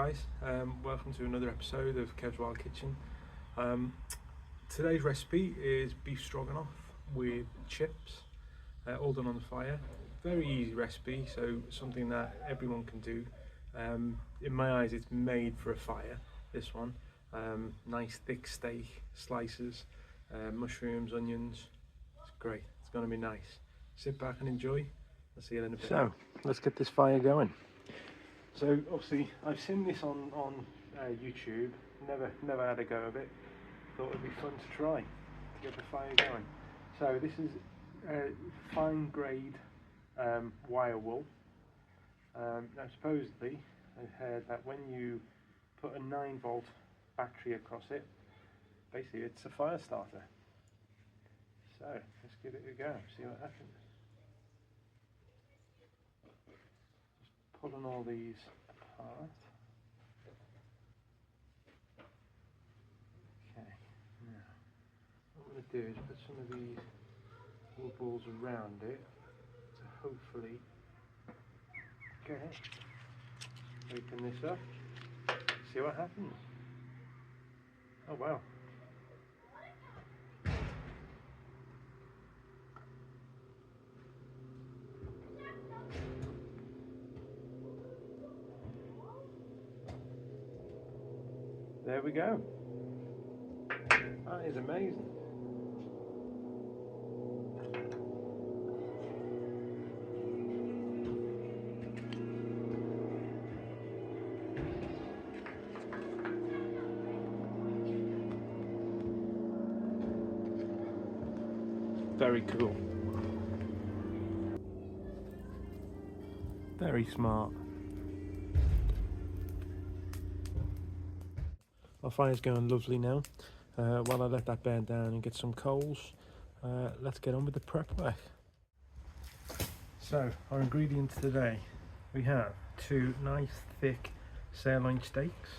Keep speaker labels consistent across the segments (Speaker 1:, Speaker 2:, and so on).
Speaker 1: guys, welcome to another episode of Kev's Wild Kitchen. Today's recipe is beef stroganoff with chips, all done on the fire. Very easy recipe, so something that everyone can do. In my eyes, it's made for a fire, this one. Nice thick steak, slices, mushrooms, onions. It's great, it's going to be nice. Sit back and enjoy. I'll see you in a bit. So, let's get this fire going. So obviously I've seen this on YouTube, never had a go of it. Thought it'd be fun to try, to get the fire going. So this is fine grade wire wool. Now supposedly I've heard that when you put a 9-volt battery across it, basically it's a fire starter. So let's give it a go, see what happens. Pulling all these apart. Okay, now what I'm going to do is put some of these wool balls around it to hopefully open this up, see what happens. Oh wow. There we go. That is amazing. Very cool. Very smart. Our fire's going lovely now. While I let that burn down and get some coals, let's get on with the prep work. So our ingredients today, we have 2 nice thick sirloin steaks.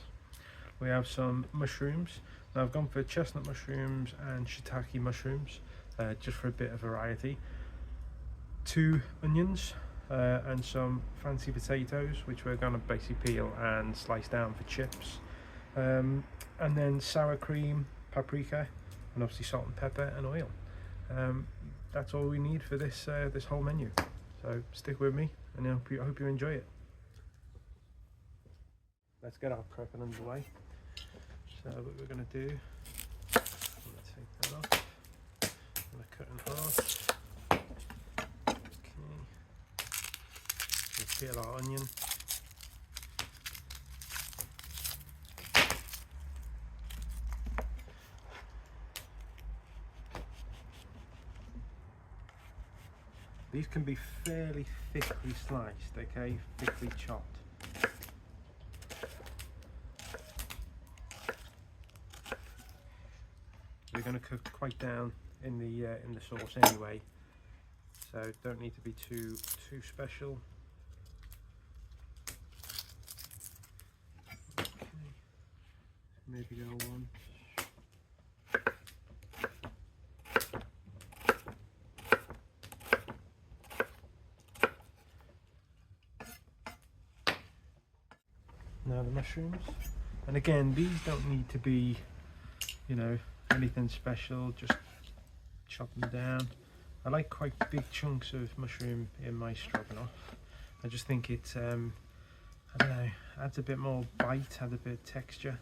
Speaker 1: We have some mushrooms. Now I've gone for chestnut mushrooms and shiitake mushrooms, just for a bit of variety. 2 onions and some fancy potatoes, which we're going to basically peel and slice down for chips. And then sour cream, paprika, and obviously salt and pepper and oil. That's all we need for this this whole menu. So stick with me, and I hope you enjoy it. Let's get our prepping underway. So what we're going to do, I'm going to take that off. I'm going to cut in half. Okay. We'll peel our onion. These can be fairly thickly sliced, okay, thickly chopped. We're going to cook quite down in the sauce anyway, so don't need to be too special. Okay, maybe go one. Now the mushrooms, and again these don't need to be, you know, anything special, just chop them down. I like quite big chunks of mushroom in my stroganoff. I just think it, I don't know, adds a bit more bite, adds a bit of texture,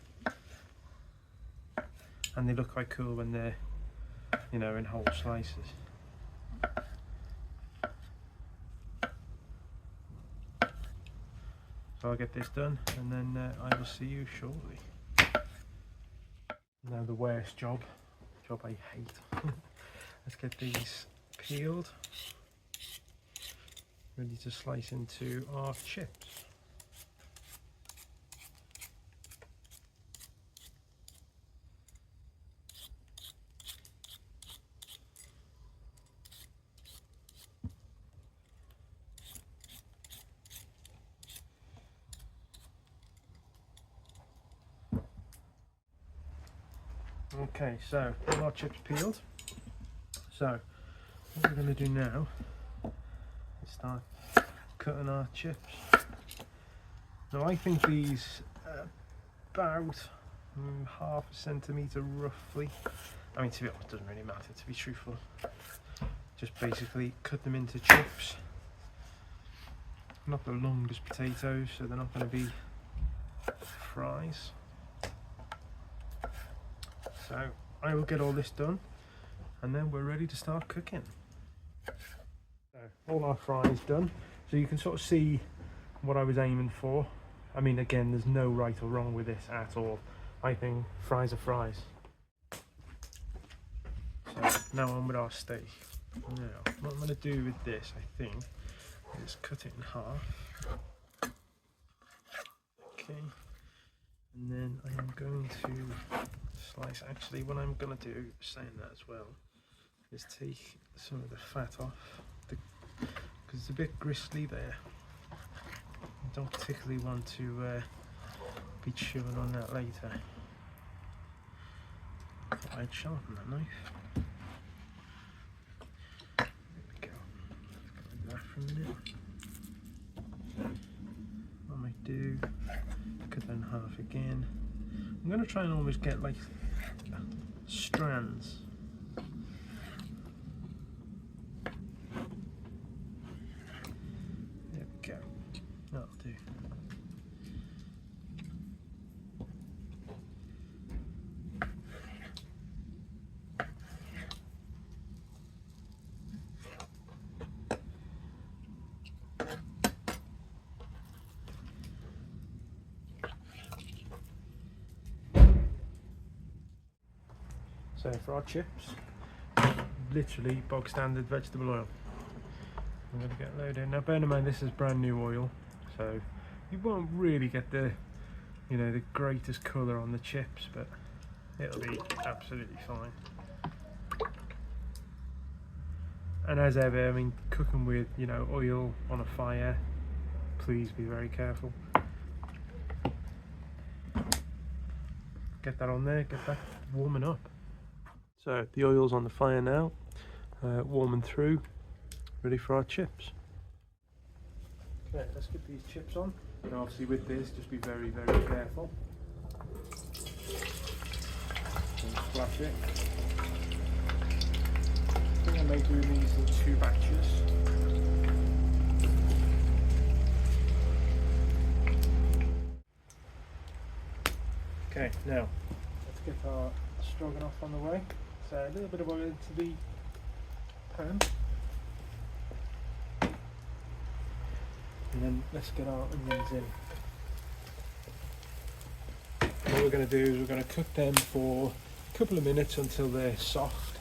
Speaker 1: and they look quite cool when they're, you know, in whole slices. So I'll get this done, and then I will see you shortly. Now the worst job I hate. Let's get these peeled, ready to slice into our chips. Okay, so all our chips peeled. So what we're going to do now start cutting our chips. Now I think these about half a centimetre roughly. I mean, to be honest, it doesn't really matter, to be truthful. Just basically cut them into chips. Not the longest potatoes, so they're not going to be fries. So I will get all this done and then we're ready to start cooking. So all our fries done, so you can sort of see what I was aiming for. I mean, again, there's no right or wrong with this at all. I think fries are fries. So now on with our steak. Now what I'm going to do with this, I think, is cut it in half. Okay, and then I am going to slice. Actually, what I'm going to do, saying that as well, is take some of the fat off, because it's a bit gristly there. I don't particularly want to be chewing on that later. I'd sharpen that knife. There we go. Like that for a minute. What I might do, cut that in half again. I'm going to try and almost get like strands. There we go. That'll do. So for our chips, literally bog standard vegetable oil. I'm going to get loaded. Now bear in mind this is brand new oil, so you won't really get the, you know, the greatest colour on the chips, but it'll be absolutely fine. And as ever, I mean, cooking with, you know, oil on a fire, please be very careful. Get that on there, get that warming up. So the oil's on the fire now, warming through, ready for our chips. Okay, let's get these chips on. And obviously with this, just be very, very careful. And splash it. I think I may do these in 2 batches. Okay, now let's get our stroganoff on the way. So a little bit of oil into the pan, and then let's get our onions in. What we're going to do is we're going to cook them for a couple of minutes until they're soft,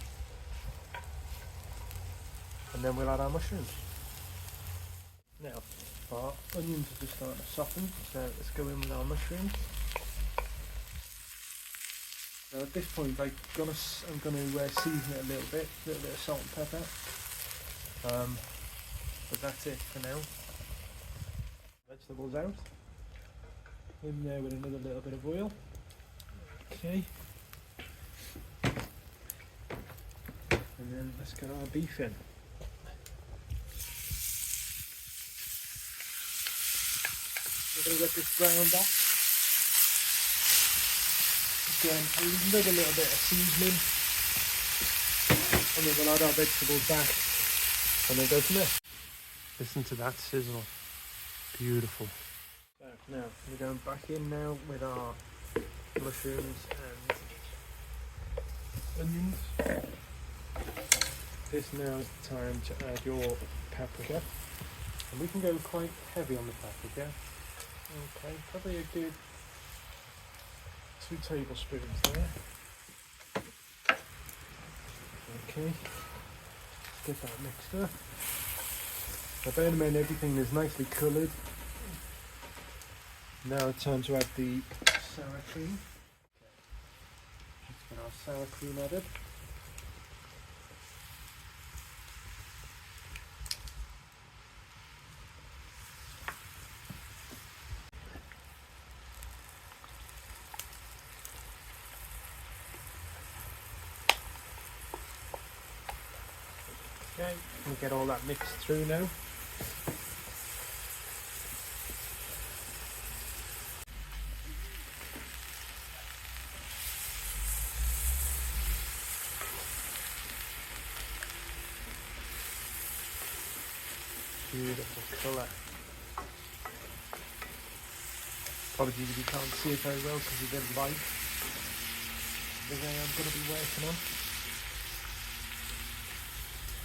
Speaker 1: and then we'll add our mushrooms. Now our onions are just starting to soften, so let's go in with our mushrooms. So at this point I'm going to season it a little bit of salt and pepper, but that's it for now. Vegetables out, in there with another little bit of oil. Okay, and then let's get our beef in. We're going to get this browned off. Again, another little bit of seasoning, and then we'll add our vegetables back and then go from there. Listen to that sizzle, beautiful. So now we're going back in now with our mushrooms and onions. This now is the time to add your paprika, and we can go quite heavy on the paprika. Okay, probably a good 2 tablespoons there. Okay, get that mixed up. Now bear in mind everything is nicely coloured. Now it's time to add the sour cream. Let's get our sour cream added. Okay, we'll get all that mixed through now. Beautiful colour. Apologies if you can't see it very well because of the light. The way I'm going to be working on.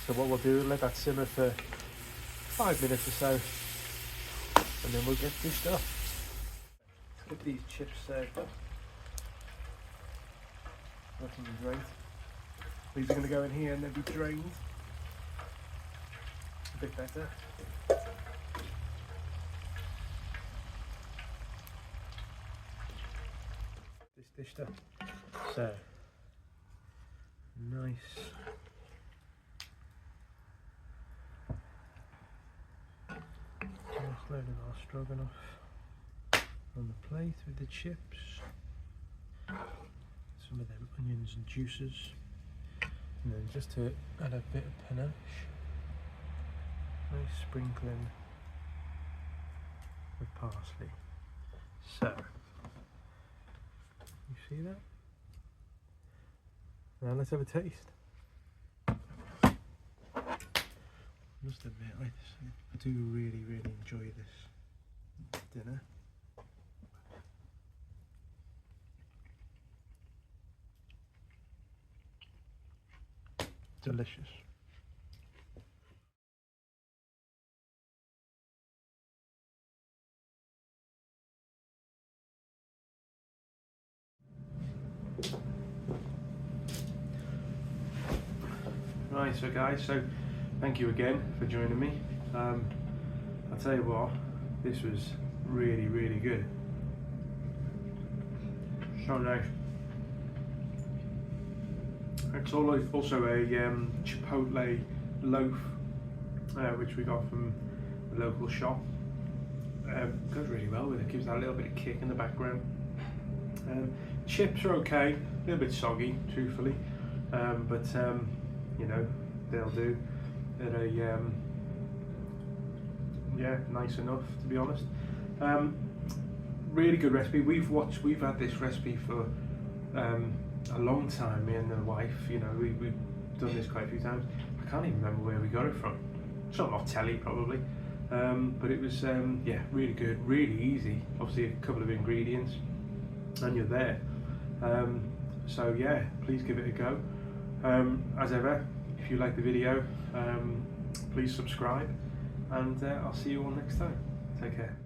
Speaker 1: So what we'll do, let that simmer for 5 minutes or so, and then we'll get dished up. Let's get these chips served up. Looking great. These are going to go in here and then be drained. A bit better. This dished up. So nice. Just loaded our stroganoff on the plate with the chips. Some of them onions and juices. And then just to add a bit of panache. Nice sprinkling with parsley. So, you see that? Now let's have a taste. I must admit, I do really enjoy this dinner. Delicious. Right, so guys, thank you again for joining me. I'll tell you what, this was really good. So nice. It's also a chipotle loaf, which we got from the local shop. Goes really well with it, gives that a little bit of kick in the background. Chips are okay, a little bit soggy, truthfully, but you know, they'll do. They're yeah, nice enough, to be honest. Really good recipe. We've had this recipe for a long time, me and the wife. You know, we've done this quite a few times. I can't even remember where we got it from. Something off telly probably, but it was yeah, really good, really easy. Obviously a couple of ingredients and you're there. So yeah, please give it a go. As ever, if you like the video, please subscribe, and I'll see you all next time. Take care.